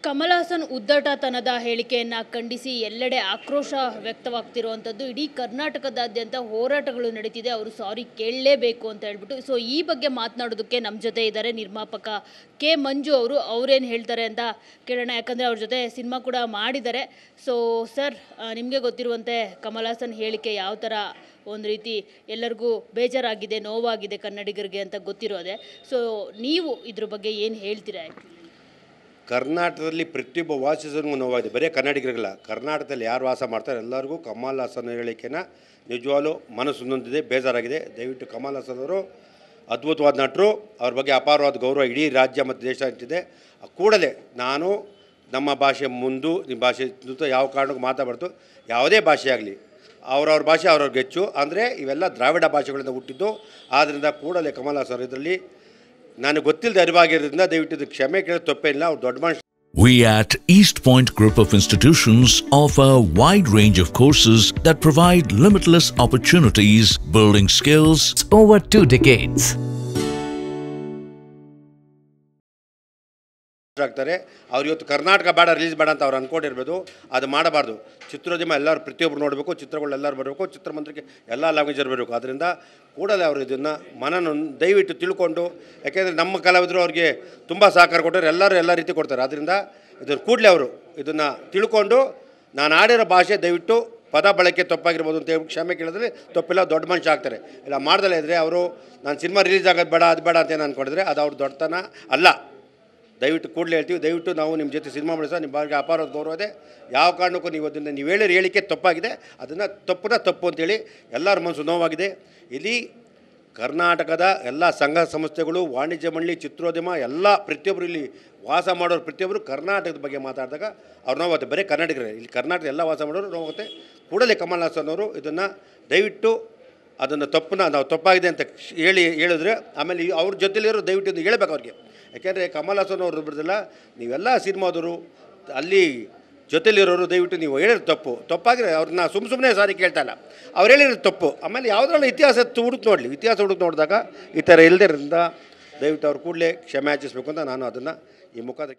ಕಮಲ್ ಹಾಸನ್ ಉದ್ದಟತನದ ಹೇಳಿಕೆಯನ್ನು ಖಂಡಿಸಿ ಎಲ್ಲೆಡೆ ಆಕ್ರೋಶ ವ್ಯಕ್ತವಾಗ್ತಿರುವಂಥದ್ದು. ಇಡೀ ಕರ್ನಾಟಕದಾದ್ಯಂತ ಹೋರಾಟಗಳು ನಡೀತಿದೆ. ಅವರು ಸಾರಿ ಕೇಳಲೇಬೇಕು ಅಂತ ಹೇಳ್ಬಿಟ್ಟು. ಸೊ ಈ ಬಗ್ಗೆ ಮಾತನಾಡೋದಕ್ಕೆ ನಮ್ಮ ಜೊತೆ ಇದ್ದಾರೆ ನಿರ್ಮಾಪಕ ಕೆ ಮಂಜು ಅವರು. ಅವ್ರೇನು ಹೇಳ್ತಾರೆ ಅಂತ ಕೇಳೋಣ, ಯಾಕಂದರೆ ಅವ್ರ ಜೊತೆ ಸಿನಿಮಾ ಕೂಡ ಮಾಡಿದ್ದಾರೆ. ಸೊ ಸರ್, ನಿಮಗೆ ಗೊತ್ತಿರುವಂತೆ ಕಮಲ್ ಹಾಸನ್ ಹೇಳಿಕೆ ಯಾವ ಥರ ಒಂದು ರೀತಿ ಎಲ್ಲರಿಗೂ ಬೇಜಾರಾಗಿದೆ, ನೋವಾಗಿದೆ ಕನ್ನಡಿಗರಿಗೆ ಅಂತ ಗೊತ್ತಿರೋದೆ. ಸೊ ನೀವು ಇದ್ರ ಬಗ್ಗೆ ಏನು ಹೇಳ್ತೀರಾ? ಕರ್ನಾಟಕದಲ್ಲಿ ಪ್ರತಿಯೊಬ್ಬ ವಾಸಿಸೋನಿಗೂ ನೋವಾಗಿದೆ, ಬರೀ ಕನ್ನಡಿಗರಿಗಲ್ಲ. ಕರ್ನಾಟಕದಲ್ಲಿ ಯಾರು ವಾಸ ಮಾಡ್ತಾರೆ ಎಲ್ಲರಿಗೂ ಕಮಲ್ ಹಾಸನ್ ಹೇಳಿಕೆನ ನಿಜವಾಗ್ಲೂ ಮನಸ್ಸು ನೊಂದಿದೆ, ಬೇಜಾರಾಗಿದೆ. ದಯವಿಟ್ಟು ಕಮಲ್ ಹಾಸನ್ ಅವರು ಅದ್ಭುತವಾದ ನಟರು, ಅವ್ರ ಬಗ್ಗೆ ಅಪಾರವಾದ ಗೌರವ ಇಡೀ ರಾಜ್ಯ ಮತ್ತು ದೇಶ ಅಂತಿದೆ. ಕೂಡಲೇ ನಾನು ನಮ್ಮ ಭಾಷೆ ಮುಂದೆ ನಿಮ್ಮ ಭಾಷೆ ಯಾವ ಕಾರಣಕ್ಕೂ ಮಾತಾಡಬಾರ್ದು. ಯಾವುದೇ ಭಾಷೆ ಆಗಲಿ ಅವ್ರವ್ರ ಭಾಷೆ ಅವ್ರವ್ರಿಗೆ ಹೆಚ್ಚು. ಅಂದರೆ ಇವೆಲ್ಲ ದ್ರಾವಿಡ ಭಾಷೆಗಳಿಂದ ಹುಟ್ಟಿದ್ದು. ಆದ್ದರಿಂದ ಕೂಡಲೇ ಕಮಲ್ ಹಾಸನ್ ಇದರಲ್ಲಿ ನನಗೆ ಗೊತ್ತಿಲ್ಲದೆ ಅರಿವಾಗಿರೋದ್ರಿಂದ ದಯವಿಟ್ಟು ಕ್ಷಮೆ ಕೇಳೋದು ತಪ್ಪೇನಿಲ್ಲ. ಅವ್ರು ದೊಡ್ಡ ಮನುಷ್ಯ. We at East Point Group of Institutions offer a wide range of courses that provide limitless opportunities, building skills over 2 decades. ಆಗ್ತಾರೆ ಅವ್ರು ಇವತ್ತು ಕರ್ನಾಟಕ ಬೇಡ, ರಿಲೀಸ್ ಬೇಡ ಅಂತ ಅವ್ರು ಅಂದ್ಕೊಂಡಿರ್ಬೋದು. ಅದು ಮಾಡಬಾರ್ದು. ಚಿತ್ರೋದ್ಯಮ ಎಲ್ಲರೂ ಪ್ರತಿಯೊಬ್ಬರು ನೋಡಬೇಕು, ಚಿತ್ರಗಳು ಎಲ್ಲರೂ ಬರಬೇಕು, ಚಿತ್ರಮಂದಿರಕ್ಕೆ ಎಲ್ಲ ಲ್ಯಾಂಗ್ವೇಜ್ ಬರಬೇಕು. ಆದ್ದರಿಂದ ಕೂಡಲೇ ಅವರು ಇದನ್ನು ದಯವಿಟ್ಟು ತಿಳ್ಕೊಂಡು, ಯಾಕೆಂದರೆ ನಮ್ಮ ಕಲಾವಿದರು ಅವ್ರಿಗೆ ತುಂಬ ಸಹಕಾರ ಕೊಟ್ಟರೆ ಎಲ್ಲರೂ ಎಲ್ಲ ರೀತಿ ಕೊಡ್ತಾರೆ. ಆದ್ದರಿಂದ ಇದನ್ನು ಕೂಡಲೇ ಅವರು ಇದನ್ನು ತಿಳ್ಕೊಂಡು ನಾನು ಆಡಿರೋ ಭಾಷೆ ದಯವಿಟ್ಟು ಪದ ಬಳಕೆ ತಪ್ಪಾಗಿರ್ಬೋದು ಅಂತ ಹೇಳಿ ಕ್ಷಮೆ ಕೇಳಿದ್ರೆ ತಪ್ಪಿಲ್ಲ, ದೊಡ್ಡ ಮನುಷ್ಯ ಆಗ್ತಾರೆ. ಇಲ್ಲ ಮಾಡ್ದಲೇ ಇದ್ದರೆ ಅವರು ನಾನು ಸಿನಿಮಾ ರಿಲೀಸ್ ಆಗೋದು ಬೇಡ, ಅದು ಬೇಡ ಅಂತ ಏನು ಅಂದ್ಕೊಂಡಿದ್ರೆ ಅದು ಅವ್ರ ದೊಡ್ಡತನ ಅಲ್ಲ. ದಯವಿಟ್ಟು ಕೂಡಲೇ ಹೇಳ್ತೀವಿ, ದಯವಿಟ್ಟು ನಾವು ನಿಮ್ಮ ಜೊತೆ ಸಿನಿಮಾ ಮಾಡಿಸೋ ನಿಮ್ಮ ಬಗ್ಗೆ ಅಪಾರ ಗೌರವ ಇದೆ. ಯಾವ ಕಾರಣಕ್ಕೂ ನೀವು ಅದನ್ನು ನೀವು ಹೇಳಿರೋ ಹೇಳಿಕೆ ತಪ್ಪಾಗಿದೆ, ಅದನ್ನು ತಪ್ಪು ಅಂತೇಳಿ ಎಲ್ಲರ ಮನಸ್ಸು ನೋವಾಗಿದೆ. ಇಲ್ಲಿ ಕರ್ನಾಟಕದ ಎಲ್ಲ ಸಂಘ ಸಂಸ್ಥೆಗಳು, ವಾಣಿಜ್ಯ ಮಂಡಳಿ, ಚಿತ್ರೋದ್ಯಮ ಎಲ್ಲ ಪ್ರತಿಯೊಬ್ಬರು ಇಲ್ಲಿ ವಾಸ ಮಾಡೋರು ಪ್ರತಿಯೊಬ್ಬರು ಕರ್ನಾಟಕದ ಬಗ್ಗೆ ಮಾತಾಡಿದಾಗ ಅವ್ರು ನೋವಾಗುತ್ತೆ. ಬರೀ ಕನ್ನಡಿಗರೇ, ಇಲ್ಲಿ ಕರ್ನಾಟಕ ಎಲ್ಲ ವಾಸ ಮಾಡೋರು ನೋವಾಗುತ್ತೆ. ಕೂಡಲೇ ಕಮಲ್ ಹಾಸನ್ ಅವರು ಇದನ್ನು ದಯವಿಟ್ಟು ಅದನ್ನು ನಾವು ತಪ್ಪಾಗಿದೆ ಅಂತ ಹೇಳಿದ್ರೆ ಆಮೇಲೆ ಅವ್ರ ಜೊತೆಲಿರೋ ದಯವಿಟ್ಟು ಇದು ಹೇಳಬೇಕು ಅವ್ರಿಗೆ. ಯಾಕೆಂದರೆ ಕಮಲ್ ಹಾಸನ್ ಅವರು ಬರೋದಿಲ್ಲ, ನೀವೆಲ್ಲ ಸಿನಿಮಾದವರು ಅಲ್ಲಿ ಜೊತೆಲಿರೋರು ದಯವಿಟ್ಟು ನೀವು ಹೇಳಿರೋದು ತಪ್ಪಾಗಿರೋ ಅವ್ರನ್ನ ಸುಮ್ಮನೆ ಸಾರಿ ಕೇಳ್ತಾ ಇಲ್ಲ, ಅವ್ರು ಹೇಳಿರೋದು ತಪ್ಪು. ಆಮೇಲೆ ಯಾವುದ್ರಲ್ಲ ಇತಿಹಾಸ ಹುಡುಕಿ ನೋಡಿದಾಗ ಈ ಥರ ಇಲ್ಲದಿರೋದ್ರಿಂದ ದಯವಿಟ್ಟು ಅವ್ರು ಕೂಡಲೇ ಕ್ಷಮೆ ಯಾಚಿಸಬೇಕು ಅಂತ ನಾನು ಅದನ್ನು ಈ ಮುಖಾಂತರ